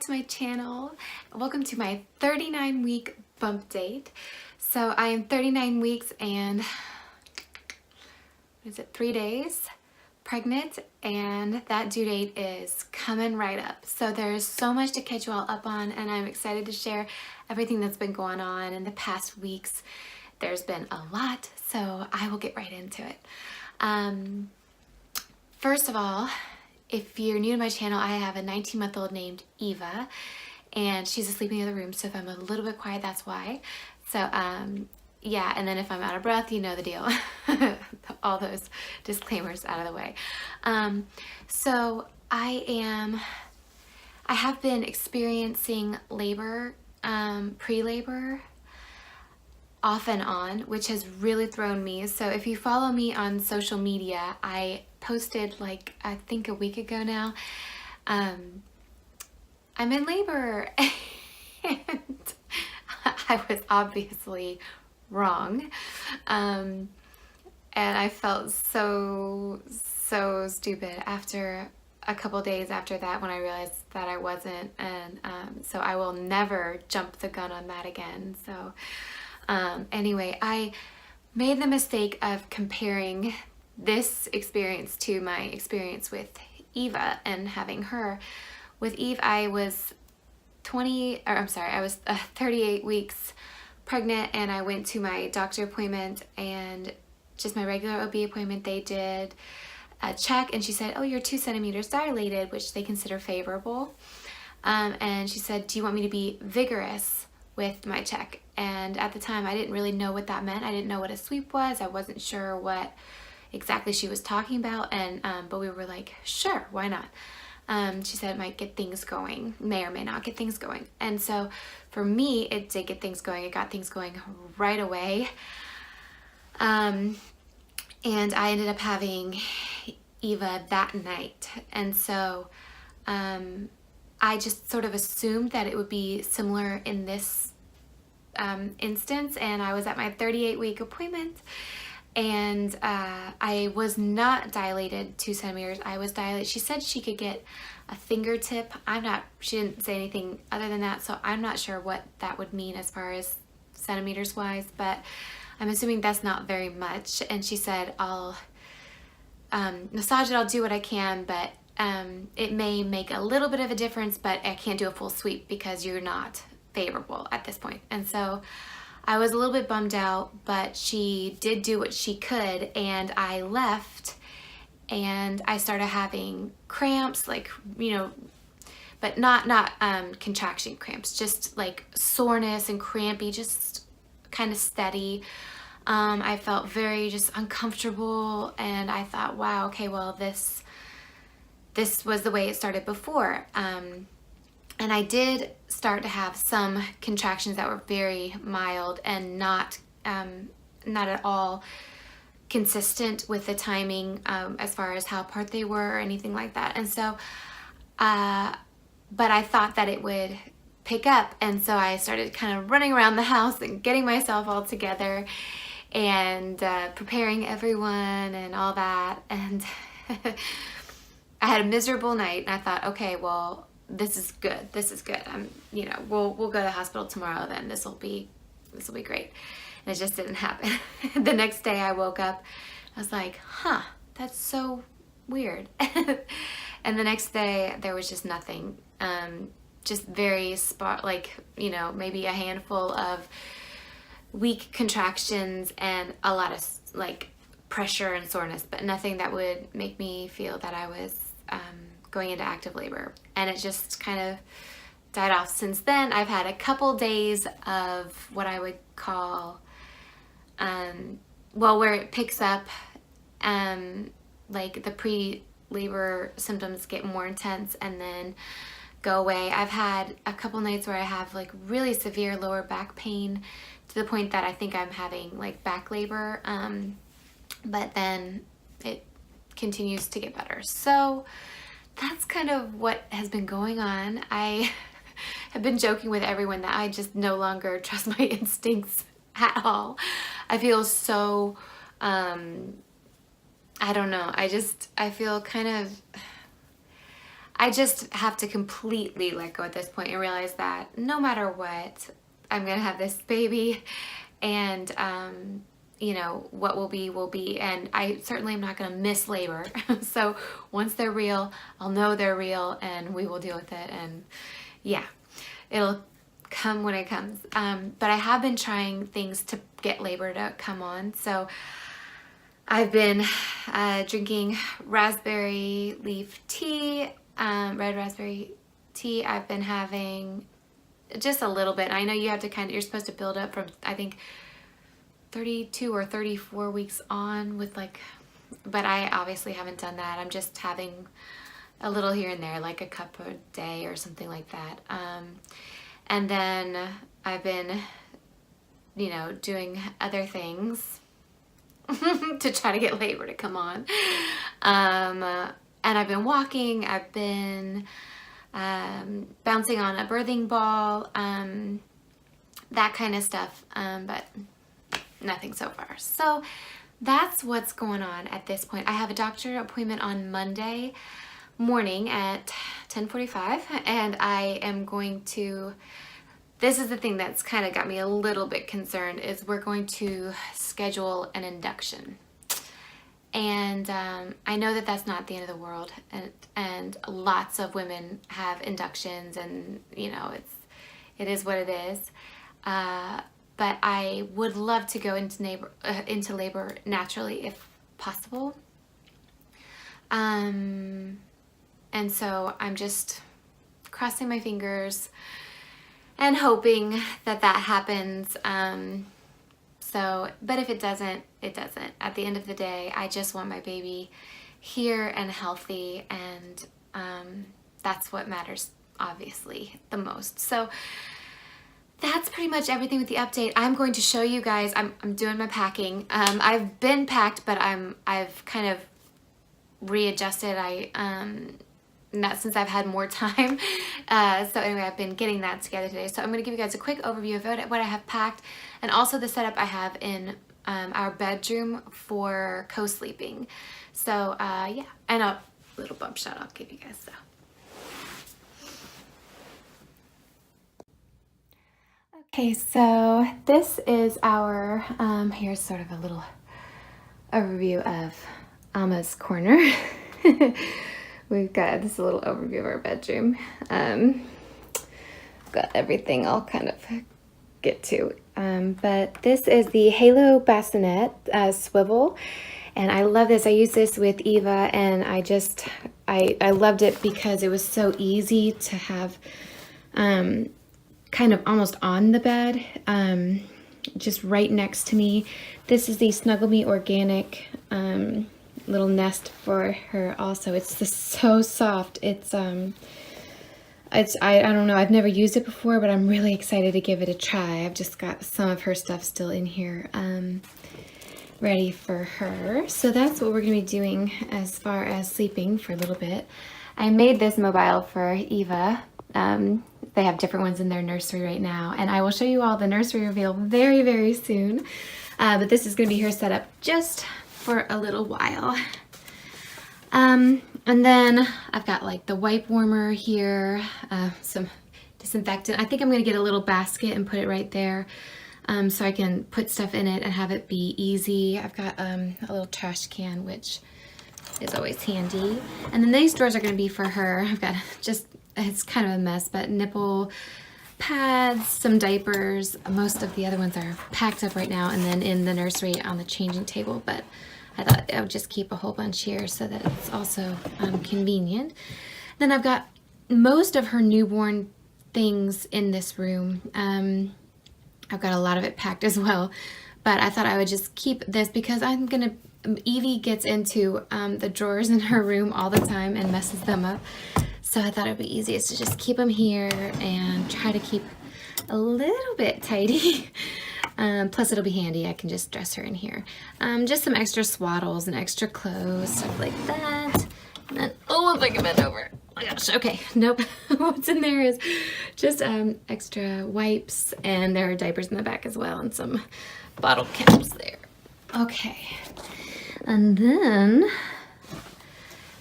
to my channel. Welcome to my 39-week bump date. So I am 39 weeks and, 3 days pregnant, and that due date is coming right up. So there's so much to catch you all up on, and I'm excited to share everything that's been going on in the past weeks. There's been a lot, so I will get right into it. First of all, if you're new to my channel, I have a 19-month-old named Eva, and she's asleep in the other room, so if I'm a little bit quiet, that's why. So, yeah, and then if I'm out of breath, you know the deal. All those disclaimers out of the way. So I have been experiencing labor, pre-labor, off and on, which has really thrown me. So if you follow me on social media, I posted like, I think a week ago now, I'm in labor, and I was obviously wrong. And I felt so stupid after a couple days after that when I realized that I wasn't, and so I will never jump the gun on that again. So anyway, I made the mistake of comparing this experience to my experience with Eva and having her. With Eve, I was 38 weeks pregnant, and I went to my doctor appointment and just my regular OB appointment. They did a check, and she said, oh, you're 2 centimeters dilated, which they consider favorable. And she said, do you want me to be vigorous with my check? And at the time, I didn't really know what that meant. I didn't know what a sweep was. I wasn't sure what exactly she was talking about, and but we were like, sure, why not? She said it might get things going, may or may not get things going. And so for me, it did get things going. It got things going right away. And I ended up having Eva that night. And so I just sort of assumed that it would be similar in this instance. And I was at my 38-week appointment, and I was not dilated 2 centimeters. I was dilated. She said she could get a fingertip. She didn't say anything other than that, so I'm not sure what that would mean as far as centimeters wise, but I'm assuming that's not very much. And she said, I'll massage it, I'll do what I can, but it may make a little bit of a difference, but I can't do a full sweep because you're not favorable at this point. And so I was a little bit bummed out, but she did do what she could, and I left, and I started having cramps, like, you know, but not contraction cramps, just like soreness and crampy, just kind of steady. I felt very just uncomfortable, and I thought, wow, okay, well, this was the way it started before. And I did start to have some contractions that were very mild and not at all consistent with the timing as far as how apart they were or anything like that. And so, but I thought that it would pick up, and so I started kind of running around the house and getting myself all together and preparing everyone and all that. And I had a miserable night, and I thought, okay, well, this is good. This is good. You know, we'll go to the hospital tomorrow. Then this will be great. And it just didn't happen. The next day I woke up. I was like, huh, that's so weird. And the next day there was just nothing. Just very like, you know, maybe a handful of weak contractions and a lot of like pressure and soreness, but nothing that would make me feel that I was going into active labor. And it just kind of died off. Since then, I've had a couple days of what I would call, well, where it picks up, like the pre-labor symptoms get more intense and then go away. I've had a couple nights where I have like really severe lower back pain to the point that I think I'm having like back labor, but then it continues to get better. So that's kind of what has been going on. I have been joking with everyone that I just no longer trust my instincts at all. I feel so, I don't know. I feel kind of, I just have to completely let go at this point and realize that no matter what, I'm gonna have this baby, and you know, what will be, and I certainly am not gonna miss labor. So once they're real, I'll know they're real, and we will deal with it, and yeah, it'll come when it comes. But I have been trying things to get labor to come on. So I've been drinking raspberry leaf tea, red raspberry tea. I've been having just a little bit. I know you have to you're supposed to build up from, I think, 32 or 34 weeks on with like, but I obviously haven't done that. I'm just having a little here and there, like a cup a day or something like that. And then I've been, you know, doing other things to try to get labor to come on. And I've been walking, I've been bouncing on a birthing ball, that kind of stuff, but nothing so far. So that's what's going on at this point. I have a doctor appointment on Monday morning at 10:45, and I am going to, this is the thing that's kind of got me a little bit concerned, is we're going to schedule an induction. And I know that that's not the end of the world, and lots of women have inductions, and you know, it is what it is. But I would love to go into labor naturally if possible. And so I'm just crossing my fingers and hoping that that happens. But if it doesn't, it doesn't. At the end of the day, I just want my baby here and healthy, and that's what matters, obviously, the most. So that's pretty much everything with the update. I'm going to show you guys, I'm doing my packing. I've been packed, but I've kind of readjusted. Not since I've had more time. So anyway, I've been getting that together today. So I'm going to give you guys a quick overview of what I have packed, and also the setup I have in our bedroom for co-sleeping. So yeah, and a little bump shot I'll give you guys. So. Okay, so this is our, here's sort of a little overview of Ama's corner. We've got this little overview of our bedroom. Got everything I'll kind of get to. But this is the Halo bassinet swivel, and I love this. I use this with Eva, and I loved it because it was so easy to have kind of almost on the bed, just right next to me. This is the Snuggle Me Organic little nest for her also. It's just so soft. It's I don't know, I've never used it before, but I'm really excited to give it a try. I've just got some of her stuff still in here ready for her. So that's what we're gonna be doing as far as sleeping for a little bit. I made this mobile for Eva. They have different ones in their nursery right now, and I will show you all the nursery reveal very, very soon. But this is going to be her setup just for a little while. And then I've got like the wipe warmer here, some disinfectant. I think I'm going to get a little basket and put it right there, so I can put stuff in it and have it be easy. I've got a little trash can, which is always handy. And then these drawers are going to be for her. I've got just, it's kind of a mess, but nipple pads, some diapers. Most of the other ones are packed up right now and then in the nursery on the changing table, but I thought I would just keep a whole bunch here so that it's also convenient. Then I've got most of her newborn things in this room. I've got a lot of it packed as well, but I thought I would just keep this because Evie gets into the drawers in her room all the time and messes them up. So I thought it would be easiest to just keep them here and try to keep a little bit tidy. Plus it'll be handy, I can just dress her in here. Just some extra swaddles and extra clothes, stuff like that. And then, oh, if I can bend over. Oh my gosh, okay, nope. What's in there is just extra wipes, and there are diapers in the back as well, and some bottle caps there. Okay, and then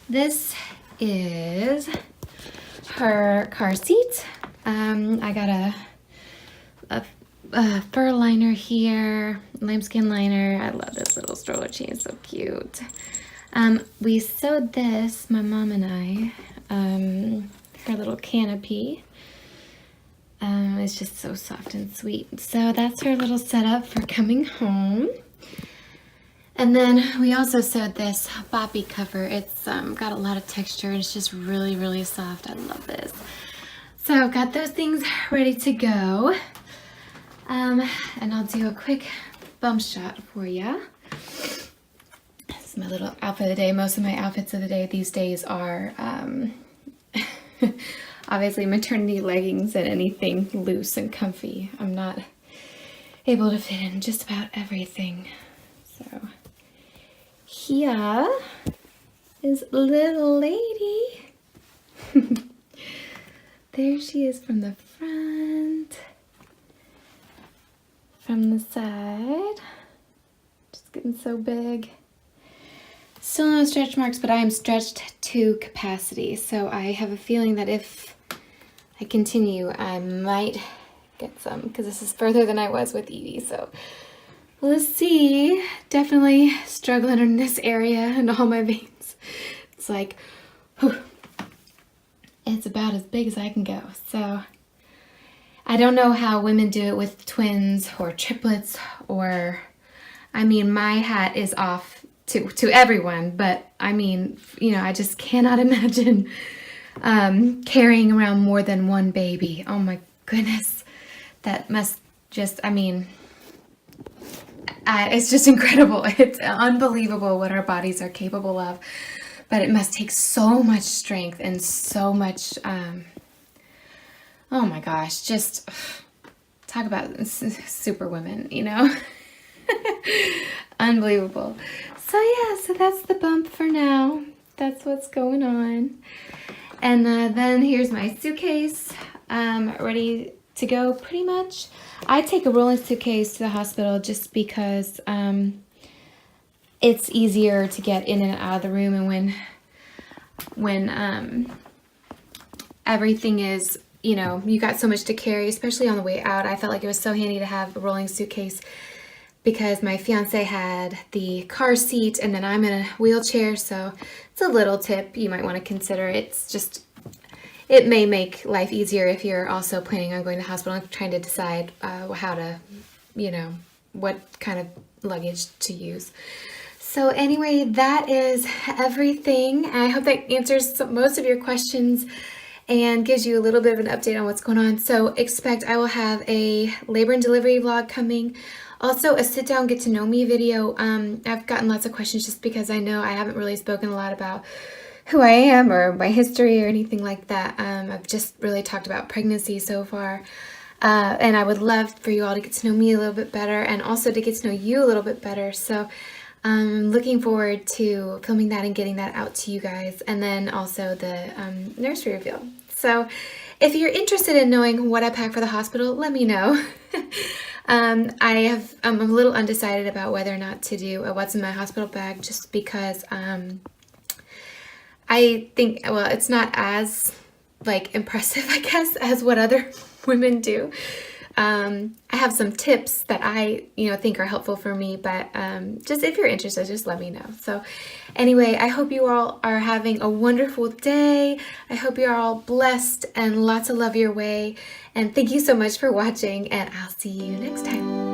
this is her car seat. I got a fur liner here, lambskin liner. I love this little stroller chain, it's so cute. We sewed this, my mom and I, her little canopy. It's just so soft and sweet. So that's her little setup for coming home. And then we also sewed this boppy cover. It's got a lot of texture and it's just really, really soft. I love this. So I've got those things ready to go. And I'll do a quick bump shot for you. This is my little outfit of the day. Most of my outfits of the day these days are obviously maternity leggings and anything loose and comfy. I'm not able to fit in just about everything. So here is little lady. There she is from the front, from the side. Just getting so big. Still no stretch marks, but I am stretched to capacity. So I have a feeling that if I continue, I might get some, because this is further than I was with Evie. So let's see. Definitely struggling in this area and all my veins. It's like, whew, it's about as big as I can go. So I don't know how women do it with twins or triplets, or, I mean, my hat is off to everyone, but I mean, you know, I just cannot imagine carrying around more than one baby. Oh my goodness. That must just, I mean, it's just incredible. It's unbelievable what our bodies are capable of, but it must take so much strength and so much, oh my gosh, just talk about super women, you know? Unbelievable. So yeah, so that's the bump for now. That's what's going on. And then here's my suitcase, ready to go pretty much. I take a rolling suitcase to the hospital just because it's easier to get in and out of the room, and when everything is, you know, you got so much to carry, especially on the way out. I felt like it was so handy to have a rolling suitcase because my fiance had the car seat and then I'm in a wheelchair, so it's a little tip you might want to consider. It's just, it may make life easier if you're also planning on going to the hospital and trying to decide how to, you know, what kind of luggage to use. So anyway, that is everything. I hope that answers most of your questions and gives you a little bit of an update on what's going on. So expect I will have a labor and delivery vlog coming. Also a sit down, get to know me video. I've gotten lots of questions just because I know I haven't really spoken a lot about who I am or my history or anything like that. I've just really talked about pregnancy so far. And I would love for you all to get to know me a little bit better and also to get to know you a little bit better. So I'm looking forward to filming that and getting that out to you guys. And then also the nursery reveal. So if you're interested in knowing what I pack for the hospital, let me know. I'm a little undecided about whether or not to do a what's in my hospital bag, just because I think, well, it's not as like impressive, I guess, as what other women do. I have some tips that I, think are helpful for me, but just if you're interested, just let me know. So anyway, I hope you all are having a wonderful day. I hope you're all blessed and lots of love your way. And thank you so much for watching, and I'll see you next time.